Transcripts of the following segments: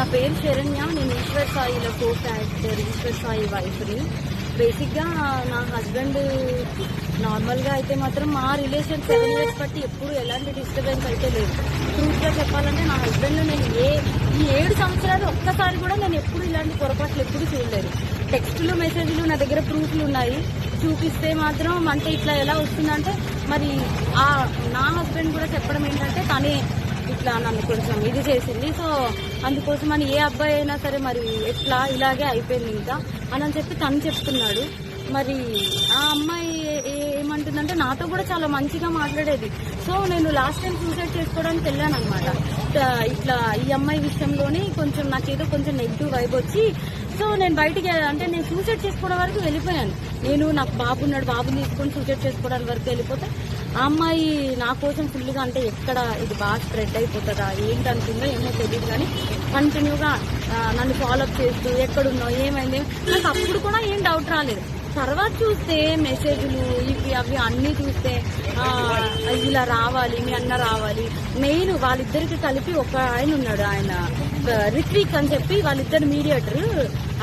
నా పేరు శరణ్య. నేను ఈశ్వర్ సాయిలో కో క్యారెక్టర్ ఈశ్వర్ సాయి వైఫ్ని. బేసిక్గా నా హస్బెండ్ నార్మల్గా అయితే మాత్రం మా రిలేషన్ 7 years బట్టి ఎప్పుడు ఎలాంటి డిస్టర్బెన్స్ అయితే లేదు. ట్రూత్గా చెప్పాలంటే నా హస్బెండ్ నేను ఈ 7 సంవత్సరాలు ఒక్కసారి కూడా నేను ఎప్పుడు ఇలాంటి పొరపాట్లు ఎప్పుడు చూడలేదు. టెక్స్టులు మెసేజ్లు నా దగ్గర ప్రూఫ్లు ఉన్నాయి. చూపిస్తే మాత్రం అంటే ఇట్లా ఎలా వస్తుందంటే మరి నా హస్బెండ్ కూడా చెప్పడం ఏంటంటే తనే ఇట్లా నన్ను కొంచెం ఇది చేసింది. సో అందుకోసం అని ఏ అబ్బాయి అయినా సరే మరి ఎట్లా ఇలాగే అయిపోయింది ఇంకా అని చెప్పి తను చెప్తున్నాడు. మరి ఆ అమ్మాయి ఏమంటుందంటే నాతో కూడా చాలా మంచిగా మాట్లాడేది. సో నేను లాస్ట్ టైం సూసైడ్ చేసుకోవడానికి వెళ్ళాను అనమాట. ఇట్లా ఈ అమ్మాయి విషయంలోనే కొంచెం నాకేదో కొంచెం నెగిటివ్ వైబ్ వచ్చి సో నేను బయటికి అంటే నేను సూసైడ్ చేసుకోవడం వరకు వెళ్ళిపోయాను. నాకు బాబు ఉన్నాడు, బాబుని తీసుకొని సూసైడ్ చేసుకోవడానికి వరకు వెళ్ళిపోతే ఆ అమ్మాయి నా కోసం ఫుల్గా అంటే ఎక్కడ ఇది బాగా స్ప్రెడ్ అయిపోతుందా ఏంటనుకుందో ఏమో తెలియదు కానీ కంటిన్యూగా నన్ను ఫాలోఅప్ చేస్తూ ఎక్కడున్నావు ఏమైంది నాకు అప్పుడు కూడా ఏం డౌట్ రాలేదు. తర్వాత చూస్తే మెసేజ్లు ఇవి అవి అన్నీ చూస్తే ఇలా రావాలి మీ అన్న రావాలి. మెయిన్ వాళ్ళిద్దరికి కలిపి ఒక ఆయన ఉన్నాడు, ఆయన రిత్విక్ అని చెప్పి వాళ్ళిద్దరు మీడియేటర్,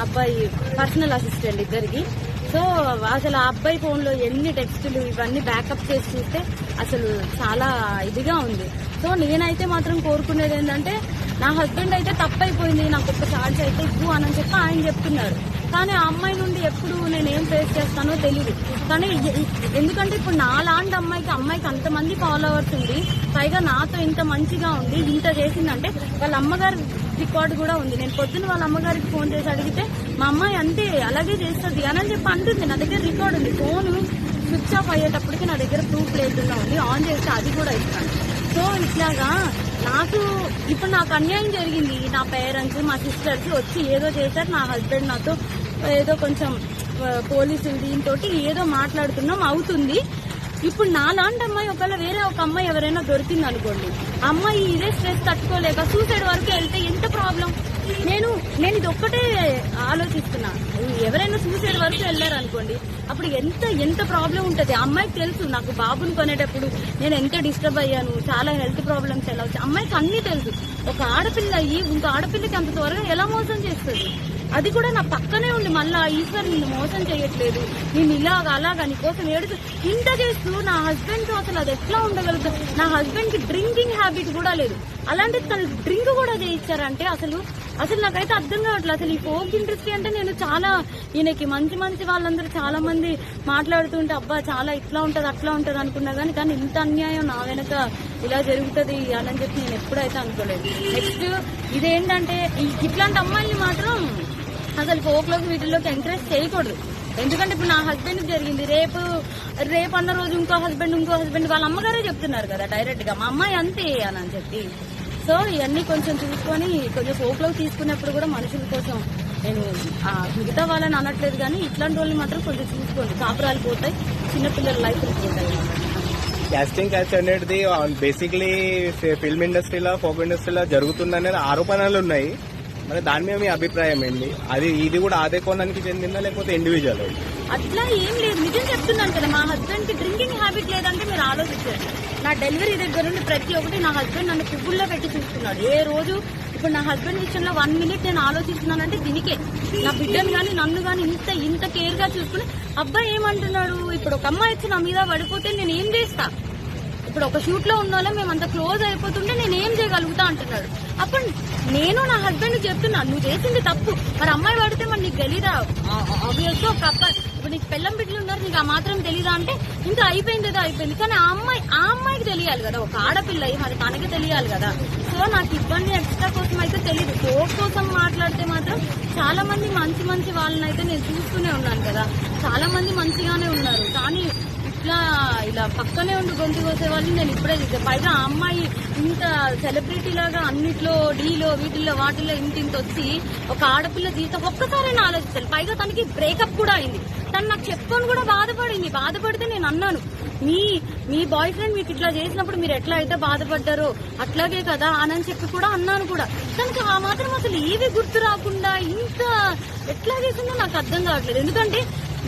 అబ్బాయి పర్సనల్ అసిస్టెంట్ ఇద్దరికి. సో అసలు ఆ అబ్బాయి ఫోన్లో ఎన్ని టెక్స్టులు ఇవన్నీ బ్యాకప్ చేసి చూస్తే అసలు చాలా ఇదిగా ఉంది. సో నేనైతే మాత్రం కోరుకునేది ఏంటంటే నా హస్బెండ్ అయితే తప్పైపోయింది, నాకు ఒక ఛాన్స్ అయితే ఇవ్వు అని చెప్పి ఆయన చెప్తున్నారు. కానీ ఆ అమ్మాయి నుండి ఎప్పుడు నేనేం ఫేస్ చేస్తానో తెలియదు. కానీ ఎందుకంటే ఇప్పుడు నా లాంటి అమ్మాయికి అంతమంది ఫాలోవర్స్ ఉంది, పైగా నాతో ఇంత మంచిగా ఉంది, ఇంత చేసిందంటే వాళ్ళ అమ్మగారి రికార్డు కూడా ఉంది. నేను పొద్దున్న వాళ్ళ అమ్మగారికి ఫోన్ చేసి అడిగితే మా అమ్మాయి అంతే అలాగే చేస్తుంది అని చెప్పి అంటుంది. నా దగ్గర రికార్డు ఉంది. ఫోన్ స్విచ్ ఆఫ్ అయ్యేటప్పటికి నా దగ్గర ప్రూఫ్ లేకుండా ఉంది, ఆన్ చేస్తే అది కూడా ఇస్తాను. సో ఇట్లాగా ఇప్పుడు నాకు అన్యాయం జరిగింది. నా పేరెంట్స్ మా సిస్టర్స్ వచ్చి ఏదో చేశారు. నా హస్బెండ్ నాతో ఏదో కొంచెం పోలీసులు దీంతో ఏదో మాట్లాడుతున్నాం అవుతుంది. ఇప్పుడు నా లాంటి అమ్మాయి ఒకవేళ వేరే ఒక అమ్మాయి ఎవరైనా దొరికింది అనుకోండి, అమ్మాయి ఇదే స్ట్రెస్ తట్టుకోలేక సూసైడ్ వరకు వెళ్తే ఎంత ప్రాబ్లం. నేను ఇది ఒక్కటే ఆలోచిస్తున్నా. ఎవరైనా సూసైడ్ వరకు వెళ్ళారు అనుకోండి, అప్పుడు ఎంత ప్రాబ్లం ఉంటుంది. అమ్మాయికి తెలుసు నాకు బాబుని కొనేటప్పుడు నేను ఎంత డిస్టర్బ్ అయ్యాను, చాలా హెల్త్ ప్రాబ్లమ్స్ ఎలా వచ్చాయి అమ్మాయికి అన్నీ తెలుసు. ఒక ఆడపిల్ల అయ్యి ఇంకో ఆడపిల్లకి అంత త్వరగా ఎలా మోసం చేస్తుంది. అది కూడా నా పక్కనే ఉంది. మళ్ళా ఈశ్వర్ నిన్ను మోసం చేయట్లేదు, నేను అలాగా నీకోసం ఏడుతూ ఇంత చేస్తూ నా హస్బెండ్ తో అసలు అది ఎట్లా ఉండగలుగుతా. నా హస్బెండ్ కి డ్రింకింగ్ హ్యాబిట్ కూడా లేదు, అలాంటి తను డ్రింక్ కూడా చేయించారంటే అసలు నాకైతే అర్థం కావట్లేదు. అసలు ఈ ఫోక్ ఇండస్ట్రీ అంటే నేను చాలా ఈయనకి మంచి వాళ్ళందరూ చాలా మంది మాట్లాడుతుంటే అబ్బా చాలా ఇట్లా ఉంటది అట్లా ఉంటది అనుకున్నా కానీ ఇంత అన్యాయం నా వెనక ఇలా జరుగుతుంది అని చెప్పి నేను ఎప్పుడైతే అనుకోలేదు. నెక్స్ట్ ఇదేంటంటే ఇట్లాంటి అమ్మాయిని మాత్రం అసలు ఫోక్లోకి వీటిల్లోకి ఎంకరేజ్ చేయకూడదు. ఎందుకంటే ఇప్పుడు నా హస్బెండ్ జరిగింది, రేపు అన్న రోజు ఇంకో హస్బెండ్ వాళ్ళ అమ్మగారే చెప్తున్నారు కదా డైరెక్ట్ గా మా అమ్మాయి అంతే అని చెప్పి. సో ఇవన్నీ కొంచెం చూసుకొని కొంచెం ఫోక్లోకి తీసుకున్నప్పుడు కూడా మనుషుల కోసం నేను మిగతా వాళ్ళని అనట్లేదు కానీ ఇట్లాంటి వాళ్ళని మాత్రం కొంచెం చూసుకోండి. కాపురాలు పోతాయి, చిన్నపిల్లల లైఫ్ పోతాయి. క్యాస్టింగ్ క్యాచ్ అనేది బేసిక్లీ ఫిల్మ్ ఇండస్ట్రీలో ఫోక్ ఇండస్ట్రీలో జరుగుతుందనేది ఆరోపణలు ఉన్నాయి. మరి దాని మీద మీ అభిప్రాయం ఏంటి? ఇది కూడా అదే కోణానికి చెందిందా లేకపోతే ఇండివిజువల్? అట్లా ఏం లేదు, నిజం చెప్తున్నాను కదా. మా హస్బెండ్ కి డ్రింకింగ్ హ్యాబిట్ లేదంటే మీరు ఆలోచించారు. నా డెలివరీ దగ్గర నుండి ప్రతి ఒక్కటి నా హస్బెండ్ నన్ను పువ్వుల్లో పెట్టి చూస్తున్నాడు. ఏ రోజు ఇప్పుడు నా హస్బెండ్ విషయంలో 1 minute నేను ఆలోచిస్తున్నానంటే దీనికే. నా బిడ్డను కానీ నన్ను కానీ ఇంత కేర్ గా చూసుకుని అబ్బాయి ఏమంటున్నాడు, ఇప్పుడు ఒక అమ్మాయి వచ్చి నా మీద పడిపోతే నేను ఏం చేస్తా, ఇప్పుడు ఒక షూట్ లో ఉన్న వాళ్ళం మేము అంత క్లోజ్ అయిపోతుంటే నేను ఏం చేయగలుగుతా అంటున్నాడు. అప్పుడు నేను నా హస్బెండ్ చెప్తున్నా నువ్వు చేసింది తప్పు, మరి అమ్మాయి పడితే మరి నీకు తెలీదా? ఆబ్వియస్ గా ఒక అబ్బాయి ఇప్పుడు నీకు పెళ్ళం బిడ్డలు ఉన్నారు, నీకు ఆ మాత్రం తెలీదా అంటే ఇంకా అయిపోయింది. కానీ ఆ అమ్మాయికి తెలియాలి కదా, ఒక ఆడపిల్ల మరి తనకి తెలియాలి కదా. సో నాకు ఇబ్బంది ఎక్స్ట్రా కోసం అయితే తెలియదు. కోర్టు కోసం మాట్లాడితే మాత్రం చాలా మంది మంచి వాళ్ళని అయితే నేను చూస్తూనే ఉన్నాను కదా, చాలా మంది మంచిగానే ఉన్నారు. కానీ ఇలా పక్కనే ఉండి గొంతు కోసే వాళ్ళని నేను ఇప్పుడే చూసాను. పైగా ఆ అమ్మాయి ఇంత సెలబ్రిటీ లాగా అన్నిట్లో డీలో వీటిల్లో వాటిల్లో ఇంత వచ్చి ఒక ఆడపిల్ల జీవితం ఒక్కసారైనా ఆలోచించాలి. పైగా తనకి బ్రేకప్ కూడా అయింది. తను నాకు చెప్పుకొని కూడా బాధపడితే నేను అన్నాను, మీ బాయ్ ఫ్రెండ్ మీకు ఇట్లా చేసినప్పుడు మీరు ఎట్లా అయితే బాధపడ్డారో అట్లాగే కదా అని చెప్పి కూడా అన్నాను కూడా. తనకి ఆ మాత్రం అసలు ఏవి గుర్తు రాకుండా ఇంత ఎట్లా చేసిందో నాకు అర్థం కావట్లేదు. ఎందుకంటే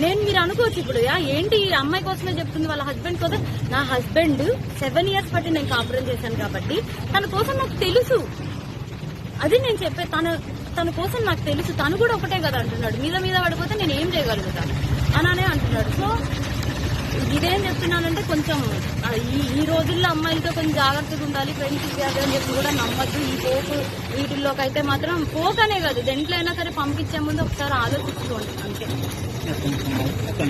మీరు అనుకోవచ్చు ఇప్పుడు ఏంటి ఈ అమ్మాయి కోసమే చెప్తుంది వాళ్ళ హస్బెండ్ కోసం. నా హస్బెండ్ 7 years బట్టి నేను కాపురం చేశాను కాబట్టి తన కోసం నాకు తెలుసు. అది నేను చెప్పే తన కోసం నాకు తెలుసు, తను కూడా ఒకటే కదా అంటున్నాడు, మీద పడిపోతే నేను ఏం చేయగలుగుతాను అనే అంటున్నాడు. సో ఇదేం చెప్తున్నానంటే కొంచెం ఈ రోజుల్లో అమ్మాయిలతో కొంచెం జాగ్రత్తగా ఉండాలి, ఫ్రెండ్స్ అని చెప్పి కూడా నమ్మద్దు. ఈ పోకు వీటిల్లోకి అయితే మాత్రం పోకనే కాదు, దేంట్లో అయినా సరే పంపించే ముందు ఒకసారి ఆలోచించుకోండి అంతే.